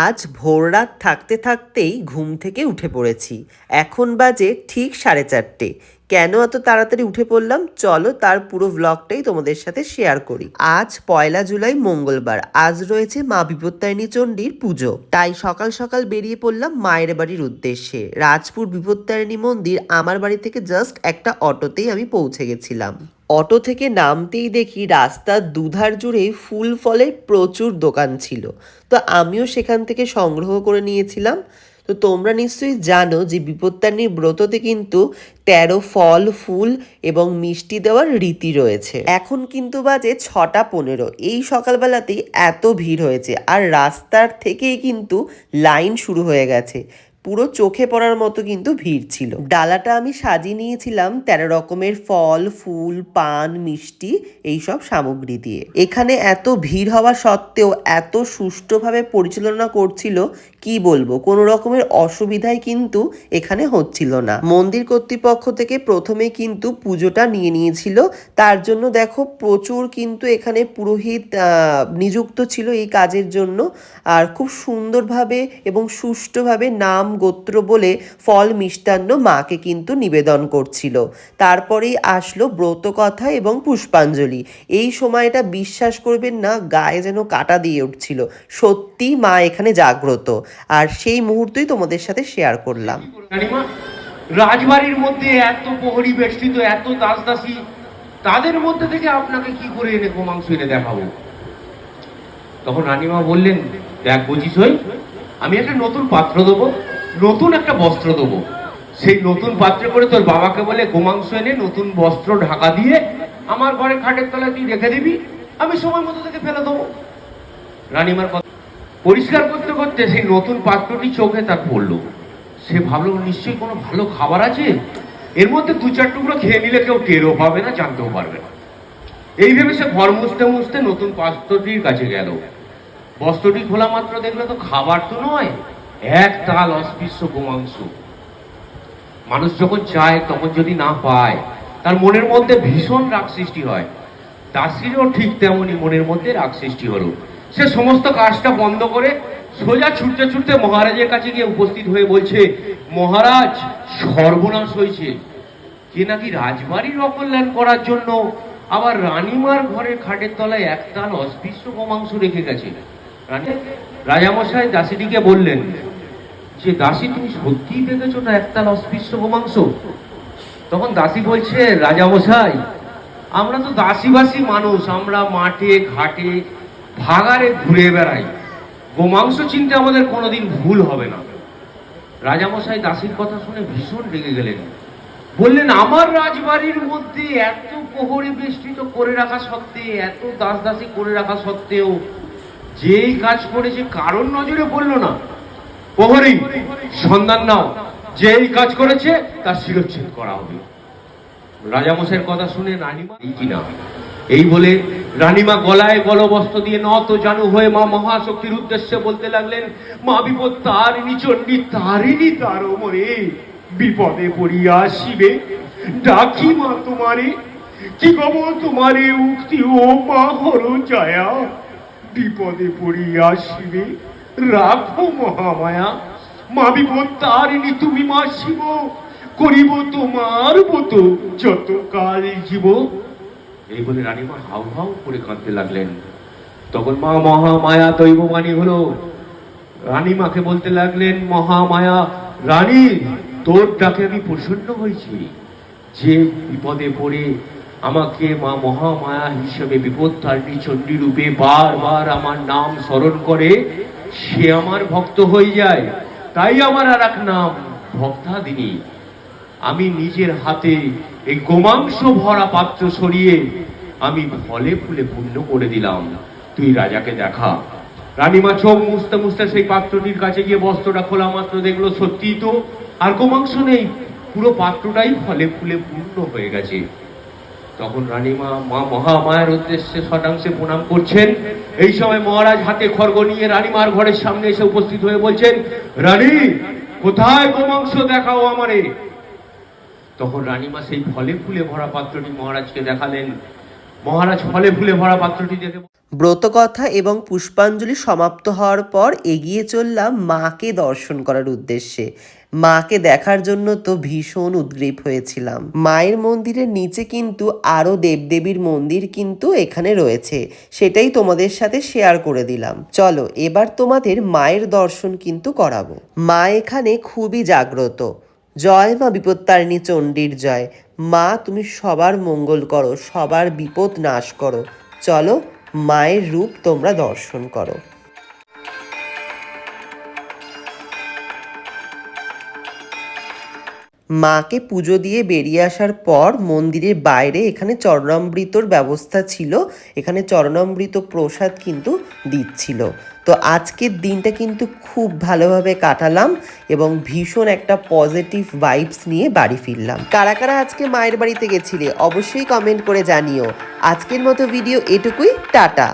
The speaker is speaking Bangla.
আজ ভোররাত থাকতে থাকতেই ঘুম থেকে উঠে পড়েছি। এখন বাজে ঠিক 4:30। কেন এত তাড়াতাড়ি উঠে পড়লাম, চলো তার পুরো ব্লগটাই তোমাদের সাথে শেয়ার করি। আজ 1 জুলাই মঙ্গলবার। আজ রয়েছে মা বিপত্তারিণী চণ্ডীর পুজো, তাই সকাল সকাল বেরিয়ে পড়লাম মায়ের বাড়ির উদ্দেশ্যে। রাজপুর বিপত্তারিণী মন্দির আমার বাড়ি থেকে জাস্ট একটা অটোতেই আমি পৌঁছে গেছিলাম। অটো থেকে নামতেই দেখি রাস্তার দুধার জুড়েই ফুল ফলের প্রচুর দোকান ছিল, তো আমিও সেখান থেকে সংগ্রহ করে নিয়েছিলাম। তো তোমরা নিশ্চয়ই জানো যে বিপত্তারিণীর ব্রততে কিন্তু 13 ফল ফুল এবং মিষ্টি দেওয়ার রীতি রয়েছে। এখন কিন্তু বাজে 6:15। এই সকালবেলাতেই এত ভিড় হয়েছে, আর রাস্তার থেকেই কিন্তু লাইন শুরু হয়ে গেছে। পুরো চোখে পড়ার মতো কিন্তু ভিড় ছিল। ডালাটা আমি সাজিয়ে নিয়েছিলাম 13 রকমের ফল ফুল পান মিষ্টি এইসব সামগ্রী দিয়ে। এখানে এত ভিড় হওয়া সত্ত্বেও এত সুষ্ঠুভাবে পরিচালনা করছিল, কি বলবো, কোনো রকমের অসুবিধাই কিন্তু এখানে হচ্ছিল না। মন্দির কর্তৃপক্ষ থেকে প্রথমে কিন্তু পুজোটা নিয়ে নিয়েছিল, তার জন্য দেখো প্রচুর কিন্তু এখানে পুরোহিত নিযুক্ত ছিল এই কাজের জন্য। আর খুব সুন্দরভাবে এবং সুষ্ঠুভাবে নাম গোত্র বলে ফল মিষ্টান্ন মাকে কিন্তু নিবেদন করছিল। তারপরেই আসলো ব্রত কথা এবং পুষ্পাঞ্জলি। এই সময়টা বিশ্বাস করবেন না, গায়ে যেন কাটা দিয়ে উঠছিল। সত্যি মা এখানে জাগ্রত, আর সেই মুহূর্তই তোমাদের সাথে শেয়ার করলাম। রাজবাড়ির মধ্যে এত প্রহরী বেষ্টিত, এত দাস দাসী, তাদের মধ্যে থেকে আপনাকে কি করে এনে গোমাংস এনে দেখাবো? তখন রানীমা বললেন, দেখ বুঝিস, আমি একটা নতুন পাত্র দেবো, নতুন একটা বস্ত্র দেবো, সেই নতুন পাত্রে করে তোর বাবাকে বলে গোমাংস এনে নতুন বস্ত্র ঢাকা দিয়ে আমার ঘরে খাটের তলায় তুই রেখে দিবি, আমি সময় মতো থেকে ফেলে দেবো। রানীমার কথা পরিষ্কার করতে করতে সেই নতুন পাত্রটি চোখে তার পড়লো। সে ভাবলো নিশ্চয়ই কোনো ভালো খাবার আছে, এর মধ্যে 2-4 টুকরো খেয়ে নিলে কেউ টেরও পাবে না, জানতেও পারবে না। এই ভেবে সে ঘর মুছতে মুছতে নতুন পাত্রটির কাছে গেল। বস্ত্রটি খোলা মাত্র দেখলো তো খাবার তো নয়, এক তাল অস্পৃশ্য গোমাংস। মানুষ যখন চায় তখন যদি না পায়, তার মনের মধ্যে ভীষণ রাগ সৃষ্টি হয়। দাসীরও ঠিক তেমনই মনের মধ্যে রাগ সৃষ্টি হলো। সে সমস্ত কাজটা বন্ধ করে সোজা ছুটতে ছুটতে মহারাজের কাছে গিয়ে উপস্থিত হয়ে বলছে, মহারাজ, সর্বনাশ হয়েছে। কে নাকি রাজবাড়ির অকল্যাণ করার জন্য আবার রানীমার ঘরের খাটের তলায় একতাল অস্পৃশ্য গোমাংস রেখে গেছে। রাজামশাই দাসীটিকে বললেন যে, দাসী তুমি সত্যিই দেখেছো না একতাল অস্পৃশ্য গোমাংস? তখন দাসী বলছে, রাজামশাই, আমরা তো দাসীবাসী মানুষ, আমরা মাঠে ঘাটে ভাগারে ঘুরে বেড়াই, গোমাংস চিনতে আমাদের কোনোদিন ভুল হবে না। রাজামশাই দাসীর কথা শুনে ভীষণ রেগে গেলেন। বললেন, আমার রাজবাড়ির মধ্যে এত প্রহরী বেষ্টিত করে রাখা সত্ত্বেও, এত দাস দাসী করে রাখা সত্ত্বেও যেই কাজ করেছে কারোর নজরে পড়লো না। প্রহরী, সন্ধান নাও, যেই কাজ করেছে তার শিরচ্ছেদ করা হবে। রাজামশাইয়ের কথা শুনে রানীমা কিনা এই বলে রানীমা গলায় গলবস্ত্র দিয়ে নত জানু হয়ে মা মহাশক্তির উদ্দেশ্যে বলতে লাগলেন, মা বিপদ তারিণী চণ্ডী, তারিণী তারো মরে, বিপদে পড়িয়া আসিবে, ডাকি মা তোমারে, কি কব তোমারে উক্তি ও মা হর ছায়া, বিপদে পড়িয়া আসিবে, রাখো মহামায়া, মা বিপদ তারিণী তুমি মা শিব, করিব তোমার মতো যত কাল জীব। এই বলে রানীমা হাউ হাউ করে কাঁদতে লাগলেন। তখন মা মহামায়া দৈববাণী হলো। রানীমাকে বলতে লাগলেন, মহামায়া রানী, তোর ডাকে আমি প্রসন্ন হয়েছি। যে বিপদে পড়ে আমাকে মা মহামায়া হিসেবে বিপদতারিণী চণ্ডী রূপে বারবার আমার নাম স্মরণ করে, সে আমার ভক্ত হয়ে যায়। তাই আমার আর এক নাম ভক্তাদিনী। আমি নিজের হাতে এই গোমাংস ভরা পাত্র সরিয়ে আমি ফলে ফুলে পূর্ণ করে দিলাম, তুই রাজাকে দেখা। রানীমা চোখ মুছতে মুছতে সেই পাত্রটির কাছে গিয়ে বস্ত্রটা খোলা মাত্র দেখলো সত্যিই তো আর গোমাংস নেই, পুরো পাত্রটাই ফলে ফুলে পূর্ণ হয়ে গেছে। তখন রানীমা মা মহামায়ার উদ্দেশ্যে শতাংশে প্রণাম করছেন। এই সময় মহারাজ হাতে খড়গ নিয়ে রানীমার ঘরের সামনে এসে উপস্থিত হয়ে বলছেন, রানী, কোথায় গোমাংস দেখাও আমারে। তখন রানীমা সেই ফলে ফুলে ভরা পাত্রটি মহারাজকে দেখালেন। মহারাজ ফলে ফুলে ভরা পাত্রটি দেখে ব্রতকথা এবং পুষ্পাঞ্জলি সমাপ্ত হওয়ার পর এগিয়ে চললাম মাকে দর্শন করার উদ্দেশ্যে। মাকে দেখার জন্য তো ভীষণ উদ্গ্রীব হয়েছিলাম। মায়ের মন্দিরের নিচে কিন্তু আরও দেবদেবীর মন্দির কিন্তু এখানে রয়েছে, সেটাই তোমাদের সাথে শেয়ার করে দিলাম। চলো এবার তোমাদের মায়ের দর্শন কিন্তু করাবো। মা এখানে খুবই জাগ্রত। জয় মা বিপত্তারিণী চণ্ডীর জয়। মা তুমি সবার মঙ্গল করো, সবার বিপদ নাশ করো। চলো মায়ের রূপ তোমরা দর্শন করো। মাকে পুজো দিয়ে বেরিয়ে আসার পর মন্দিরের বাইরে এখানে চরণামৃতর ব্যবস্থা ছিল, এখানে চরণামৃত প্রসাদ কিন্তু দিচ্ছিল। তো আজকের দিনটা কিন্তু খুব ভালোভাবে কাটালাম এবং ভীষণ একটা পজিটিভ ভাইবস নিয়ে বাড়ি ফিরলাম। কারা কারা আজকে মায়ের বাড়িতে গেছিলে অবশ্যই কমেন্ট করে জানিও। আজকের মতো ভিডিও এটুকুই, টাটা।